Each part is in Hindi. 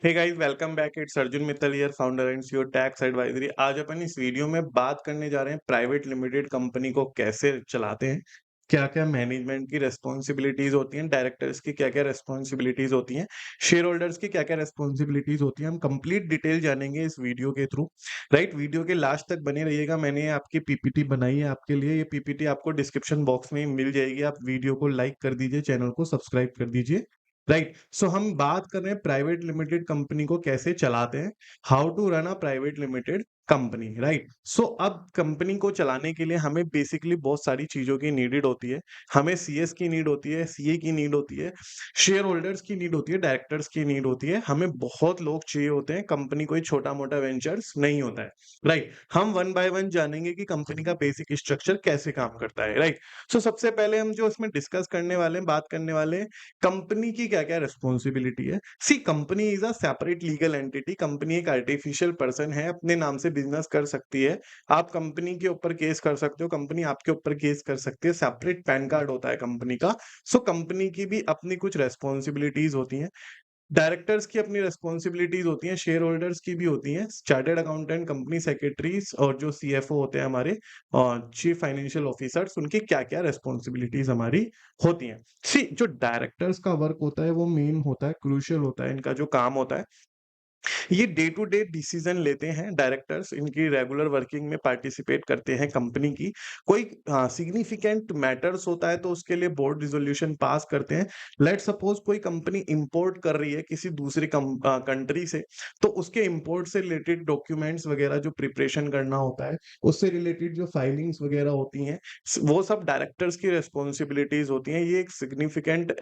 Hey guys, welcome back. It's Arjun Mittal here, founder and CEO tax advisory. आज अपन इस वीडियो में बात करने जा रहे हैं प्राइवेट लिमिटेड कंपनी को कैसे चलाते हैं, क्या-क्या मैनेजमेंट की रिस्पॉन्सिबिलिटीज होती हैं, डायरेक्टर्स की क्या-क्या रिस्पॉन्सिबिलिटीज होती हैं, शेयर होल्डर्स की क्या-क्या रिस्पॉन्सिबिलिटीज होती हैं। हम कंप्लीट डिटेल जानेंगे इस वीडियो के थ्रू। राइट, वीडियो के लास्ट तक बने रहिएगा। मैंने आपकी पीपीटी बनाई है आपके लिए। ये पीपीटी आपको डिस्क्रिप्शन बॉक्स में मिल जाएगी। आप वीडियो को लाइक कर दीजिए, चैनल को सब्सक्राइब कर दीजिए। राइट, सो हम बात कर रहे हैं प्राइवेट लिमिटेड कंपनी को कैसे चलाते हैं, how to run a private limited company. Right, so अब कंपनी को चलाने के लिए हमें बेसिकली बहुत सारी चीजों की नीडेड होती है। हमें सीएस की नीड होती है, सीए की नीड होती है, शेयर होल्डर्स की नीड होती है, डायरेक्टर्स की नीड होती है। हमें बहुत लोग चाहिए होते हैं। कंपनी कोई छोटा मोटा वेंचर्स नहीं होता है। राइट, हम वन बाय वन जानेंगे कि कंपनी का बेसिक स्ट्रक्चर कैसे काम करता है। राइट, सो सबसे पहले हम जो इसमें डिस्कस करने वाले हैं, बात करने वाले हैं, कंपनी की क्या-क्या रिस्पॉन्सिबिलिटी है। See, company is a separate legal entity. Company एक आर्टिफिशियल पर्सन है, अपने नाम से बिजनेस कर सकती है। आप कंपनी के ऊपर केस कर सकते हो, कंपनी आपके ऊपर केस कर सकती है। सेपरेट पैन कार्ड होता है कंपनी का। सो कंपनी की भी अपनी कुछ रेस्पॉन्सिबिलिटीज होती हैं। डायरेक्टर्स की अपनी रिस्पॉन्सिबिलिटीज होती हैं, शेयर होल्डर्स की भी होती हैं, चार्टर्ड अकाउंटेंट, कंपनी सेक्रेटरीज और जो सीएफओ होते हैं हमारे चीफ फाइनेंशियल ऑफिसर्स, उनकी क्या क्या रिस्पॉन्सिबिलिटीज हमारी होती हैं। सी, जो डायरेक्टर्स का वर्क होता है वो मेन होता है, क्रूशियल होता है। इनका जो काम होता है, ये डे टू डे डिसीजन लेते हैं। डायरेक्टर्स इनकी रेगुलर वर्किंग में पार्टिसिपेट करते हैं कंपनी की। कोई सिग्निफिकेंट मैटर्स होता है तो उसके लिए बोर्ड रिजोल्यूशन पास करते हैं। लेट सपोज कोई कंपनी इंपोर्ट कर रही है किसी दूसरी कंट्री से, तो उसके इंपोर्ट से रिलेटेड डॉक्यूमेंट्स वगैरह जो प्रिपरेशन करना होता है, उससे रिलेटेड जो फाइलिंग्स वगैरह होती हैं, वो सब डायरेक्टर्स की रिस्पॉन्सिबिलिटीज होती हैं। ये एक सिग्निफिकेंट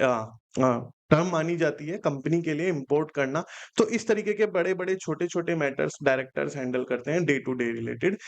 टर्म मानी जाती है कंपनी के लिए इंपोर्ट करना। तो इस तरीके के बड़े-बड़े, छोटे-छोटे मैटर्स डायरेक्टर्स हैंडल करते हैं day to day related.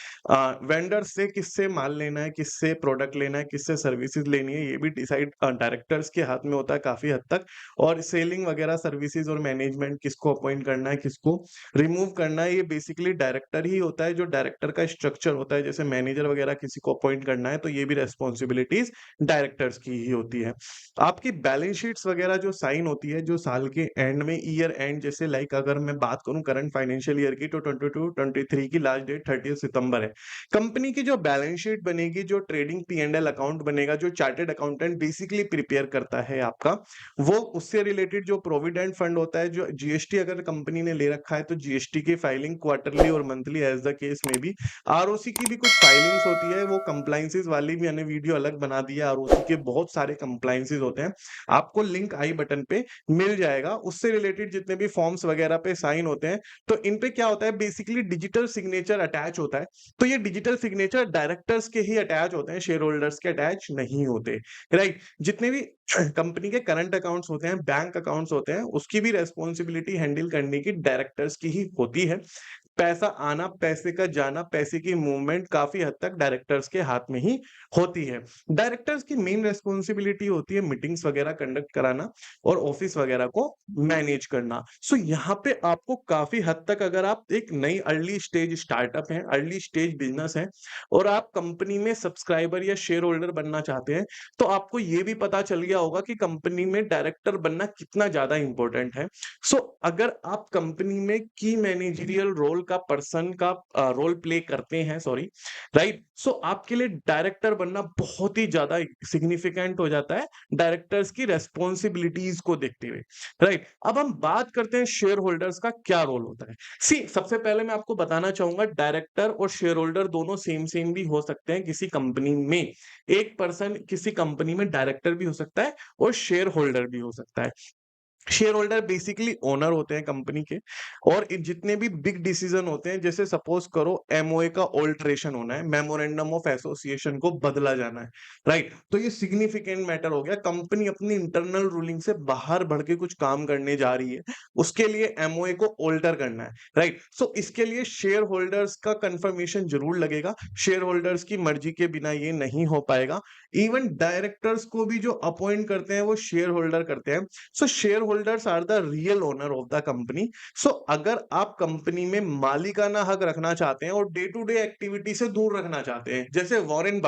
Vendors से किससे माल लेना है, किससे प्रोडक्ट लेना है, किससे सर्विसेज लेनी है, ये भी डिसाइड डायरेक्टर्स के हाथ में होता है काफ़ी हद तक। और सेलिंग वगैरह सर्विसेज और मैनेजमेंट किसको अपॉइंट करना है, किसको रिमूव करना है, ये बेसिकली डायरेक्टर ही होता है। जो डायरेक्टर का स्ट्रक्चर होता है, जैसे मैनेजर वगैरह किसी को अपॉइंट करना है, तो ये भी रिस्पॉन्सिबिलिटीज डायरेक्टर्स की ही होती है। आपकी बैलेंस शीट्स वगैरह जो साइन होती है, जो साल के एंड में, ईयर एंड, जैसे लाइक अगर मैं बात करूं करंट फाइनेंशियल ईयर की, तो 22-23 की लास्ट डेट 30 सितंबर है। कंपनी की जो बैलेंस शीट बनेगी, जो ट्रेडिंग पी&एल अकाउंट बनेगा, जो चार्टेड अकाउंटेंट बेसिकली प्रिपेयर करता है आपका, वो उससे रिलेटेड जो प्रोविडेंट फंड होता है, जो जीएसटी अगर कंपनी ने ले रखा है, तो जीएसटी की फाइलिंग क्वार्टरली और मंथली एज द केस में भी। आरओसी की भी कुछ फाइलिंग्स होती है, वो कंप्लायंसेस वाली भी मैंने वीडियो अलग बना दी है। आरओसी के बहुत सारे कंप्लायंसेस होते हैं, आपको लिंक आई बटन पे मिल जाएगा। उससे रिलेटेड जितने भी फॉर्म्स वगैरह पे साइन होते हैं, तो इन पे क्या होता है, बेसिकली डिजिटल सिग्नेचर अटैच होता है। तो ये डिजिटल सिग्नेचर डायरेक्टर्स के ही अटैच होते हैं, शेयर होल्डर्स के अटैच नहीं होते। राइट, जितने भी कंपनी के करंट अकाउंट्स होते हैं, बैंक अकाउंट्स होते हैं, उसकी भी रेस्पॉन्सिबिलिटी हैंडल करने की डायरेक्टर्स की ही होती है। पैसा आना, पैसे का जाना, पैसे की मूवमेंट काफी हद तक डायरेक्टर्स के हाथ में ही होती है। डायरेक्टर्स की मेन रेस्पॉन्सिबिलिटी होती है मीटिंग्स वगैरह कंडक्ट कराना और ऑफिस वगैरह को मैनेज करना। सो यहाँ पे आपको काफी हद तक, अगर आप एक नई अर्ली स्टेज स्टार्टअप है, अर्ली स्टेज बिजनेस है, और आप कंपनी में सब्सक्राइबर या शेयर होल्डर बनना चाहते हैं, तो आपको ये भी पता चल गया होगा कि कंपनी में डायरेक्टर बनना कितना ज्यादा इंपॉर्टेंट है। सो अगर आप कंपनी में की मैनेजरियल रोल का पर्सन का रोल प्ले करते हैं, सॉरी, राइट, सो आपके लिए डायरेक्टर बनना बहुत ही ज्यादा सिग्निफिकेंट हो जाता है डायरेक्टर्स की रेस्पॉन्सिबिलिटीज को देखते हुए। राइट, अब हम बात करते हैं शेयर होल्डर्स का क्या रोल होता है। सी, सबसे पहले मैं आपको बताना चाहूंगा, डायरेक्टर और शेयर होल्डर दोनों सेम सेम भी हो सकते हैं किसी कंपनी में। एक पर्सन किसी कंपनी में डायरेक्टर भी हो सकता है और शेयर होल्डर भी हो सकता है। शेयर होल्डर बेसिकली ओनर होते हैं कंपनी के, और जितने भी बिग डिसीजन होते हैं, जैसे सपोज करो एमओए का ऑल्टरेशन होना है, मेमोरेंडम ऑफ एसोसिएशन को बदला जाना है, राइट, तो ये सिग्निफिकेंट मैटर हो गया। कंपनी अपनी इंटरनल रूलिंग से बाहर बढ़ के कुछ काम करने जा रही है, उसके लिए एमओए को ऑल्टर करना है। राइट, सो इसके लिए शेयर होल्डर्स का कंफर्मेशन जरूर लगेगा। शेयर होल्डर्स की मर्जी के बिना ये नहीं हो पाएगा। इवन डायरेक्टर्स को भी जो अपॉइंट करते हैं वो शेयर होल्डर करते हैं। So shareholders are the real owner of the company. So अगर आप कंपनी में मालिकाना हक रखना चाहते हैं और डे टू डे एक्टिविटी से दूर रखना चाहते हैं, जैसे Warren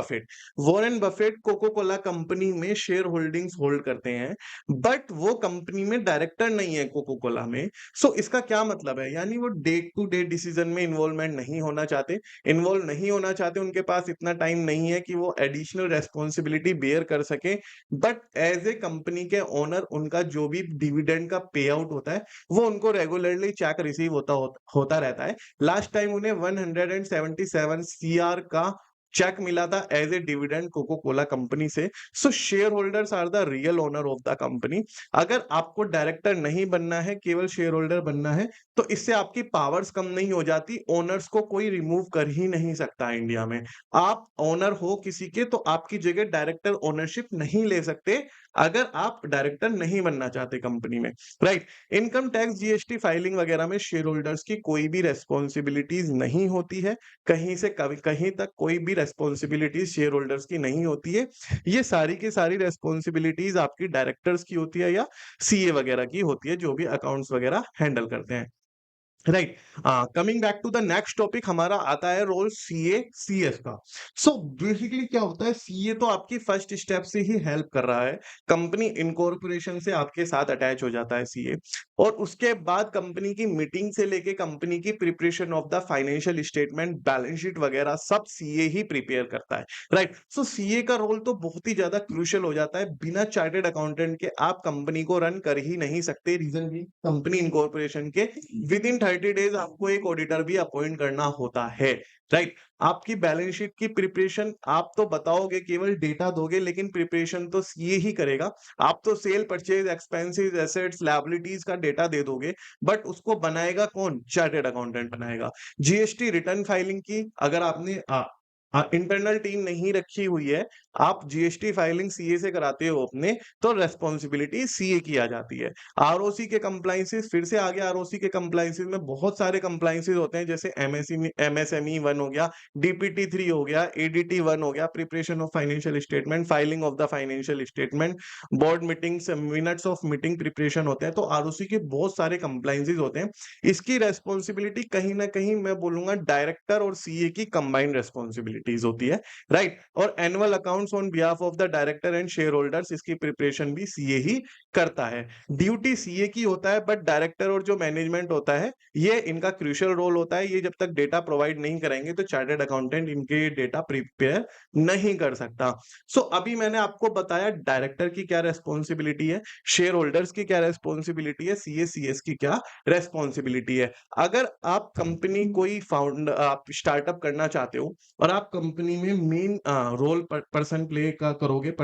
Buffett Coca Cola company में शेयर होल्डिंग्स होल्ड करते हैं, बट वो कंपनी में डायरेक्टर नहीं है कोको कोला में। सो इसका क्या मतलब है, यानी वो डे टू डे डिसीजन में इन्वॉल्व नहीं होना चाहते, उनके पास इतना टाइम नहीं है कि वो एडिशनल रेस्पॉन्सिबिलिटी बेयर कर सके। बट एज ए कंपनी के ओनर उनका जो भी डिविडेंड का पे आउट होता है वो उनको रेगुलरली चेक रिसीव होता रहता है। लास्ट टाइम उन्हें 177 सीआर का चेक मिला था as a dividend Coca Cola company से। So shareholders are the real owner of the company. अगर आपको डायरेक्टर नहीं बनना है, केवल शेयर होल्डर बनना है, तो इससे आपकी पावर्स कम नहीं हो जाती। ओनर्स को कोई रिमूव कर ही नहीं सकता इंडिया में। आप ओनर हो किसी के तो आपकी जगह डायरेक्टर ओनरशिप नहीं ले सकते अगर आप डायरेक्टर नहीं बनना चाहते कंपनी में, right. Income tax, GST filing वगैरह में शेयर होल्डर्स की कोई भी रेस्पॉन्सिबिलिटीज नहीं होती है। कहीं से कहीं तक कोई भी रेस्पॉन्सिबिलिटीज शेयर होल्डर्स की नहीं होती है। ये सारी की सारी रेस्पॉन्सिबिलिटीज आपकी डायरेक्टर्स की होती है या सीए वगैरह की होती है, जो भी अकाउंट्स वगैरह हैंडल करते हैं, right. Coming back to the next topic, हमारा आता है रोल सीए सीएस का। सो बेसिकली क्या होता है, सीए तो आपकी फर्स्ट स्टेप से ही हेल्प कर रहा है, कंपनी इनकॉर्पोरेशन से आपके साथ अटैच हो जाता है सीए, और उसके बाद कंपनी की मीटिंग से लेके कंपनी की preparation of the financial statement, balance sheet वगैरह सब सीए ही प्रिपेयर करता है, राइट। सो सीए का रोल तो बहुत ही ज्यादा क्रूशियल हो जाता है। बिना चार्टेड अकाउंटेंट के आप कंपनी को रन कर ही नहीं सकते। रीजन भी, कंपनी इनकॉर्पोरेशन के विद इन 30 डेज आपको एक ऑडिटर भी अपॉइंट करना होता है, राइट। आपकी बैलेंस शीट की प्रिपरेशन आप तो बताओगे, केवल डेटा दोगे, लेकिन प्रिपरेशन तो सीए ही करेगा। आप तो sale, purchase, expenses, assets, liabilities का डेटा दे दोगे, बट उसको बनाएगा कौन? चार्टेड अकाउंटेंट बनाएगा। जीएसटी रिटर्न फाइलिंग की अगर आपने इंटरनल टीम नहीं रखी हुई है, आप जीएसटी फाइलिंग सीए से कराते हो अपने, तो रेस्पॉन्सिबिलिटी सीए की आ जाती है। आरओसी के कंप्लायंसेस, फिर से आगे आरओसी के कंप्लायंसेस में बहुत सारे कंप्लायंसेस होते हैं, जैसे एमएसएमई 1 हो गया, डीपीटी 3 हो गया, एडीटी 1 हो गया, preparation of financial statement, filing of the financial statement, board meetings, minutes of meeting preparation होते हैं। तो आरओसी के बहुत सारे कंप्लायंसेस होते हैं। इसकी रेस्पॉन्सिबिलिटी कहीं ना कहीं मैं बोलूंगा डायरेक्टर और सीए की कंबाइंड रेस्पॉन्सिबिलिटीज होती है, राइट। और annual accounts on behalf of the director and share holders, इसकी प्रिपरेशन भी सीए ही करता है। ड्यूटी सीए की होता है, बट डायरेक्टर और जो मैनेजमेंट होता है, ये इनका क्रूशियल रोल होता है। ये जब तक डेटा प्रोवाइड नहीं करेंगे तो चार्टर्ड अकाउंटेंट इनके डेटा प्रिपेयर नहीं कर सकता। सो अभी मैंने आपको बताया डायरेक्टर की क्या रेस्पॉन्सिबिलिटी है, शेयर होल्डर्स की क्या रेस्पॉन्सिबिलिटी है, सीए सीएस की क्या रेस्पॉन्सिबिलिटी है। अगर आप कंपनी कोई आप स्टार्टअप करना चाहते हो और आप कंपनी में मेन रोल पर्सन प्ले का करोगे,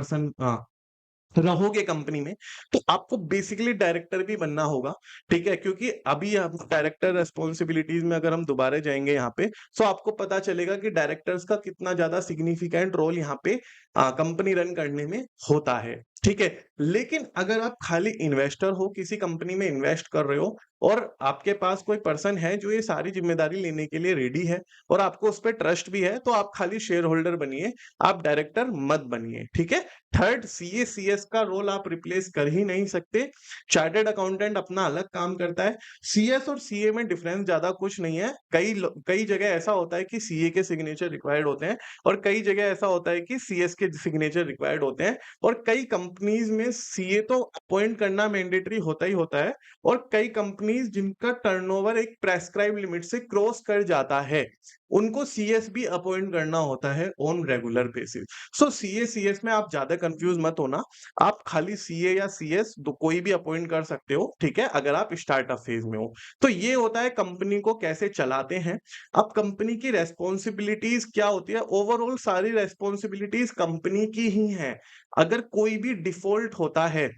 रहोगे कंपनी में, तो आपको बेसिकली डायरेक्टर भी बनना होगा, ठीक है। क्योंकि अभी हम डायरेक्टर रेस्पॉन्सिबिलिटीज में अगर हम दोबारा जाएंगे यहाँ पे, तो आपको पता चलेगा कि डायरेक्टर्स का कितना ज्यादा सिग्निफिकेंट रोल यहाँ पे कंपनी रन करने में होता है, ठीक है। लेकिन अगर आप खाली इन्वेस्टर हो, किसी कंपनी में इन्वेस्ट कर रहे हो, और आपके पास कोई पर्सन है जो ये सारी जिम्मेदारी लेने के लिए रेडी है और आपको उस पर ट्रस्ट भी है, तो आप खाली शेयर होल्डर बनिए, आप डायरेक्टर मत बनिए, ठीक है। थर्ड, सीए सीएस का रोल आप रिप्लेस कर ही नहीं सकते। चार्टर्ड अकाउंटेंट अपना अलग काम करता है। सीएस और सीए में डिफरेंस ज्यादा कुछ नहीं है। कई जगह ऐसा होता है कि सीए के सिग्नेचर रिक्वायर्ड होते हैं, और कई जगह ऐसा होता है कि सीएस के सिग्नेचर रिक्वायर्ड होते हैं, और कई कंपनीज में सीए तो अपॉइंट करना मैंडेटरी होता ही होता है, और कई कंपनीज जिनका टर्नओवर एक प्रेस्क्राइब लिमिट से क्रॉस कर जाता है, उनको सीएस भी अपॉइंट करना होता है on regular basis. So CA CS में आप ज्यादा कंफ्यूज मत होना, आप खाली सीए या सीएस कोई भी अपॉइंट कर सकते हो, ठीक है, अगर आप स्टार्टअप फेज में हो। तो ये होता है कंपनी को कैसे चलाते हैं। अब कंपनी की रेस्पॉन्सिबिलिटीज क्या होती है, ओवरऑल सारी रेस्पॉन्सिबिलिटीज कंपनी की ही है। अगर कोई भी डिफॉल्ट होता है,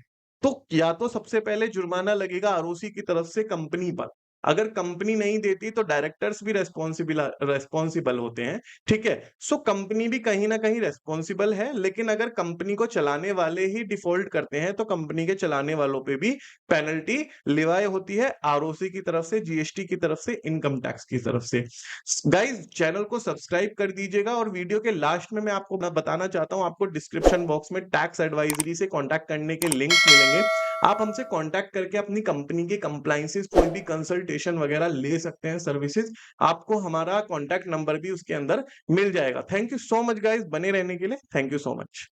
तो या तो सबसे पहले जुर्माना लगेगा आरओसी की तरफ से कंपनी पर, अगर कंपनी नहीं देती तो डायरेक्टर्स भी रेस्पॉन्सिबल होते हैं, ठीक है। सो कंपनी भी कहीं ना कहीं रेस्पॉन्सिबल है, लेकिन अगर कंपनी को चलाने वाले ही डिफॉल्ट करते हैं तो कंपनी के चलाने वालों पे भी पेनल्टी लिवाई होती है, आरओसी की तरफ से, जीएसटी की तरफ से, इनकम टैक्स की तरफ से। गाइज, चैनल को सब्सक्राइब कर दीजिएगा, और वीडियो के लास्ट में मैं आपको बताना चाहता हूं, आपको डिस्क्रिप्शन बॉक्स में टैक्स एडवाइजरी से कॉन्टैक्ट करने के लिंक्स मिलेंगे। आप हमसे कॉन्टैक्ट करके अपनी कंपनी की कंप्लायंसेस कोई भी कंसल्टेशन वगैरह ले सकते हैं सर्विसेज़। आपको हमारा कॉन्टैक्ट नंबर भी उसके अंदर मिल जाएगा। Thank you so much guys बने रहने के लिए। Thank you so much.